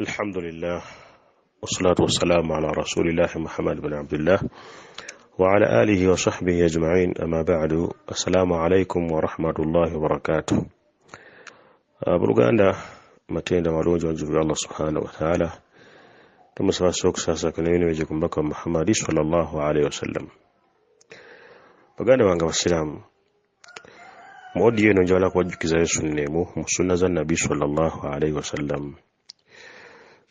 الحمد لله والصلاة والسلام على رسول الله محمد بن عبد الله وعلى آله وصحبه أجمعين. أما بعد، السلام عليكم ورحمة الله وبركاته. بلغانا متين دمالوج وانجب الله سبحانه وتعالى كما سوى ساسا كنين ويجيكم بكم محمد صلى الله عليه وسلم. بلغانا وانجب السلام مودي نجالك وجك زي سنة مسنة النبي صلى الله عليه وسلم.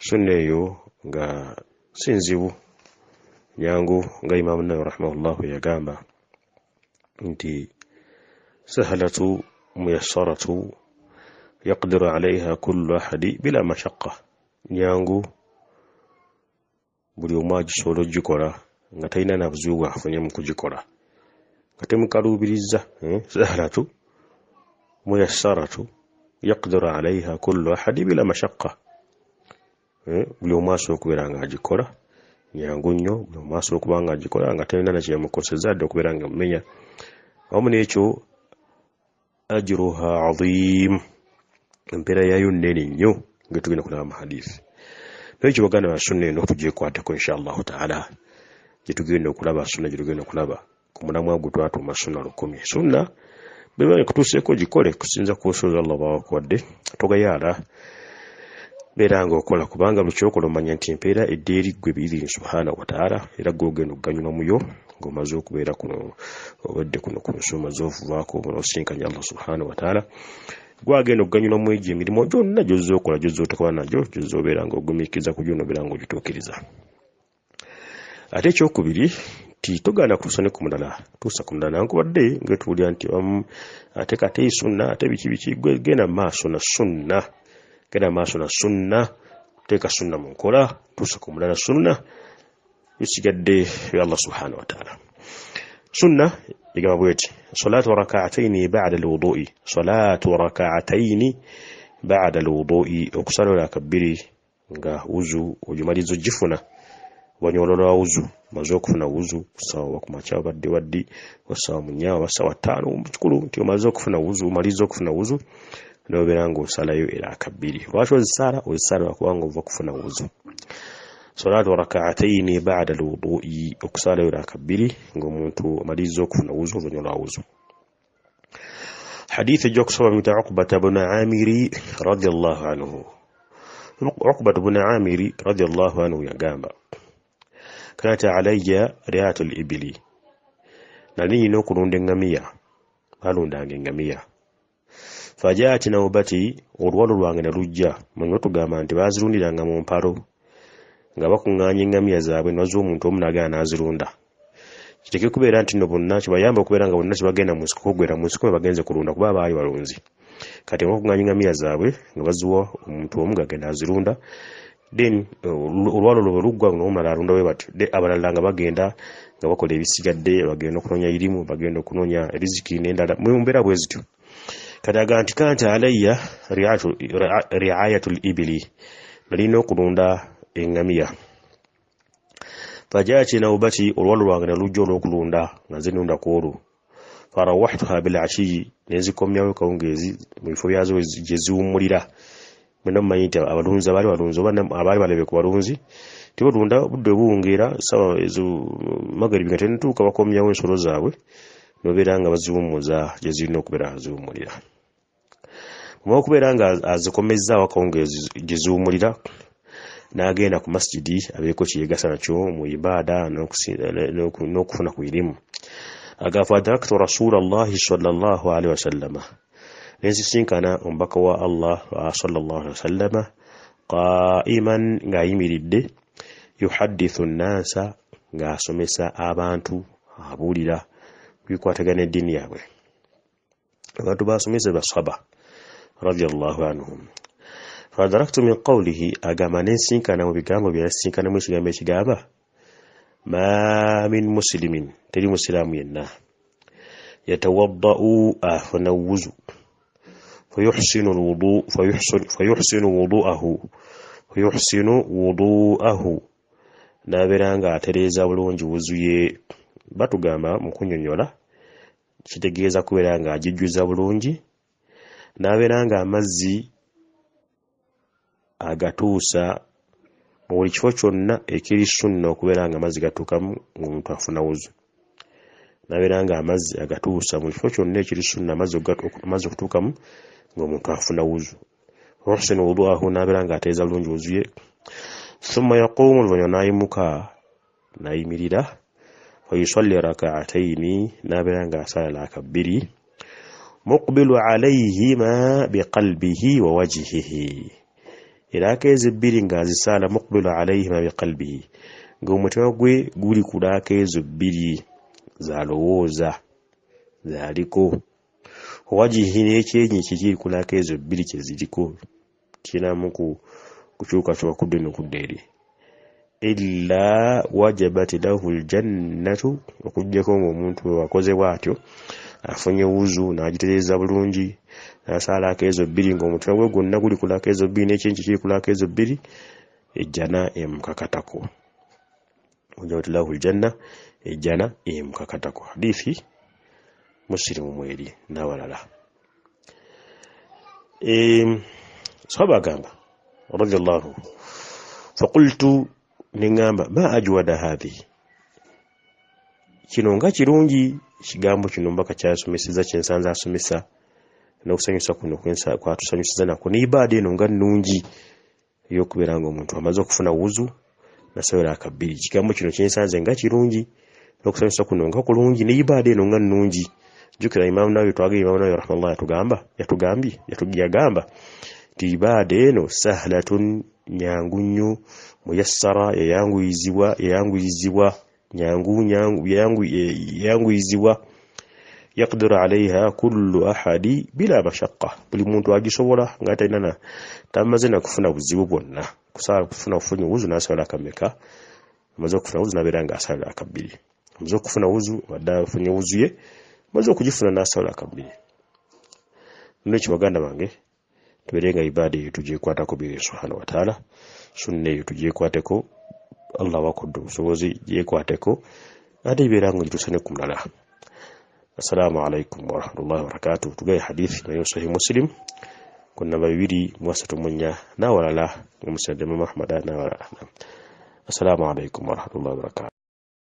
Sunne yo nga sinzibu yangu nga Imam Nawawi rahimahullahu yagamba nti sahalatu muyassaratu yaqdiru alaiha kullu ahadi bila mashaqqa. Nyangu buli omu agisobola ogikola nga talina na buzibu afunye mu kugikola nga temukaluubiriza. Sahalatu muyassaratu yaqdiru alaiha kullu ahadi bila mashaqqa. Buli omu asobola okubeera nga agikola nyangu nnyo, buli omu asobola okuba nga agikola nga talina na kyemukoseza adde okubeera nga mumenya. Wamu n'ekyo ajruha azim, empeera yayo nnene nnyo nga tugenda kulaba mu hadiisi. N'ekyo baganda ba sunna eno tugyekwateko inshallah taala, gye tugenda okulaba sunna gye tugenda okulaba ku mulamwa gutwatuuma sunna 10. Sunna beba kutuuseeko gikole kusinza ku busobozi Allah bwakuwadde, togayaala beera nga okola kubanga buli kyokola omanya nti empeera edda eri ggwe biri subhanahu wa ta'ala, era ggwe ogenda okuganyulwa muyo ng'omaze okubeera kuno obadde kuno ku nsi omaze ovuvaako n'osinkanya Allah subhanahu wa ta'ala. Gwe agenda okuganyulwa mu egyo emirimu gyonna gy'ozza okola gy'ozza oteekwa nagyo gy'ozza obeera nga ogumiikiriza ku gyo n'obeera nga ogituukiriza. Ate ekyokubiri ti togaana kutuusa ne ku mulala, tuusa ku mulala nkubadde ng'etuwulira nti ate kate sunna ate biki gwe genda mu maaso na sunna. Genda maaso na sunna, teeka sunna mu nkola, tuusa ku mulala sunna bisigadde ya Allah subhanahu wa ta'ala. Sunna igamba bweti salatu rak'ataini ba'da al-wudu'i, salatu rak'ataini ba'da al-wudu'i, okusala kabiri nga wuzu ojumalizo gifuna wanyolola wuzu maze okufuna wuzu sawa kumacha badde waddi wasawa munyawa wasawa 5 mukulu nti omaze okufuna wuzu umalizo okufuna wuzu n'obeera ng'osalayo era kabiri. Lwaki ozisala wakubanga ova kufuna wuzu. Salatu rak'ataini ba'da al-wudu'i, okusalayo era kabiri ng'omuntu amaliza okufuna wuzu oluvannyuma lwa wuzu. Hadithi gy'okusoma bita Uqbata ibn Amiri radiyallahu anhu. Uqbata ibn Amiri radiyallahu anhu yagamba kanat alayya ri'atul ibili, nali nina okulunda eŋŋamiya, balundanga eŋŋamiya. Fajaati nawbati, olwalo lwange ne lujja. Manyi tugamba nti baazirundiranga mu mpalo nga bakuŋŋaanya eŋŋamiya zaabwe nazo omuntu omu n'agenda n'azirunda. Kiteke kubeera nti nno bonna kibayamba okubeera nga bonna kibagenda mu nsiko kugwera mu nsiko bagenze kulunda kuba baali balunzi. Kati bakuŋŋaanya eŋŋamiya zaabwe nga baziwa omuntu omu ng'agenda azirunda. Then olwalo lwe luggwa n'omulala alunda bwe batyo, abalala nga bagenda nga bakola ebisigadde, bagenda okunoonya irimu, bagenda okunoonya riziki n'endala mu mbeera bwe zityo. Kadaga nti kanta alayya ri'ayatul ibili, nalina okulunda eŋŋamiya. Fajaati nawbati, olwalo lwange ne lujja olw'okulunda nga nze nunda ku olwo. Farawahtuha bil ashiyi, ne nzikomyawo kawungeezi mu bifo byazo gye ziwummulira. Mwena mumanyi nti abalunzi abaali balunzi oba abaali balebe ku balunzi tibalunda budde buwungeera sawa ezo magaribi nga tentuuka bakomyawo ensolo zaabwe n'obeera nga baziwummuza gye zirina okubeera ziwummulira. Mu okubeera nga azikomezzaawo akawungeezi gye ziwummulira n'agenda ku masjidi abeeko kyeyegasa nakyo mu ibaada n'okufuna ku irimu. Agafa adraktu rasulallahi sallallahu alaihi wasallama, nensisinkana omubaka wa Allah sallallahu alaihi wasallama qaiman ng'ayimiridde yuhaddithu nnaasa ng'asomesa abantu, abuulira bikwatagana eddiini yaabwe. Abantu basomesa basahaba radiyallahu anhum. Fadaraktu min qawlihi, agamba nensinkana mu bigambo bye yasinkanamu ekigambo ekigamba ma min muslimin, teri musiraamu yenna yatawadda'u afuna wuzu fayuhsinu wudu'ahu, n'abeera nga atereeza bulungi wuzu ye. Batugamba mu kunnyonnyola kitegeeza kubeera nga agijjuza bulungi, n'abeera nga amazzi agatuusa mu buli kifo kyonna ekiri sunna okubeera nga amazzi gatuukamu ng'omuntu afuna wuzu. Nabeera nga amazzi agatuusa mu kifo kyonna ekiri sunna amazzi okutuukamu ng'omuntu afuna wuzu. Yuhsinu wudu'ahu, nabeera nga ateeza bulungi wuzu ye. Thumma yaqumu, oluvannyuma n'ayimuka n'ayimirira. Fa yusalli rak'ataini, nabeera nga asala raka bbiri. Muqbilu alayhima biqalbihi wa wajhihi, raka ezo bbiri ng'azisala muqbilu alayhima biqalbihi, ng'omutima gwe guli ku raka ezo bbiri z'alowooza z'aliko. Wajhihi, n'ekyenyi kiri ku raka ezo bbiri kye ziriko, kinamu kukyukakyuka kudde n'okudda eri. Illa wajabat lahu aljannatu, okuggyako ng'omuntu bwe wakoze bw'atyo afunye wuzu n'agitereeza bulungi n'asala raka ezo bbiri ng'omutima gwe gwonna guli ku raka ezo bbiri n'ekyenyi kiri ku raka ezo bbiri, ejjana emukakatako. Wajabat lahu aljanna, ejjana emukakatako. Hadithi Muslimu mweri n'awalala. Sahaba agamba radiyallahu, faqultu, nengamba ma ajwada hadhihi, kino nga kirungi ekigambo kino mbaka kyasomeseza kyensanze asomesa n'okusanyusa kuno kwatusanyusiza nako, n'ibaada eno nga nnungi ey'okubeera ng'omuntu amaze okufuna wuzu nasala raka bbiri. Ekigambo kino kyensanze nga kirungi n'okusanyusa kuno nga kulungi, n'ibaada eno nga nnungi. Jjukira Imam Nawawi, twagala Imam Nawawi rahimahullah yagamba nti ibaada eno sahlatun, nyangu nnyo, muyassara, yayanguyizibwa, yaqdiru alayha kullu ahadi bila mashaqqa, buli muntu agisobola nga tamaze na kufuna buzibu bwonna. Kufuna kufunye wuzu n'asala akameka, amaze okufuna wuzu n'abeera nga asala raka bbiri. Amaze okufuna wuzu, wadde afunye wuzu ye, amaze okugifuna n'asala raka bbiri. N'ekyo baganda bange, tubeere nga ibaada eyo tugyekwatako bi subhanahu wa ta'ala, sunna eyo tugyekwateko, Allah wakudde obusobozi gyekwateko, ate ibeera nga gituusa ne ku mulala. Assalamu alaikum wa rahmatullahi wa barakatuh. Tugaye hadithi nayo Sahih Muslim ku namba 234 n'awalala, Musnad Imam Ahmad n'awalala. Assalamu alaikum wa rahmatullahi wa barakatuh.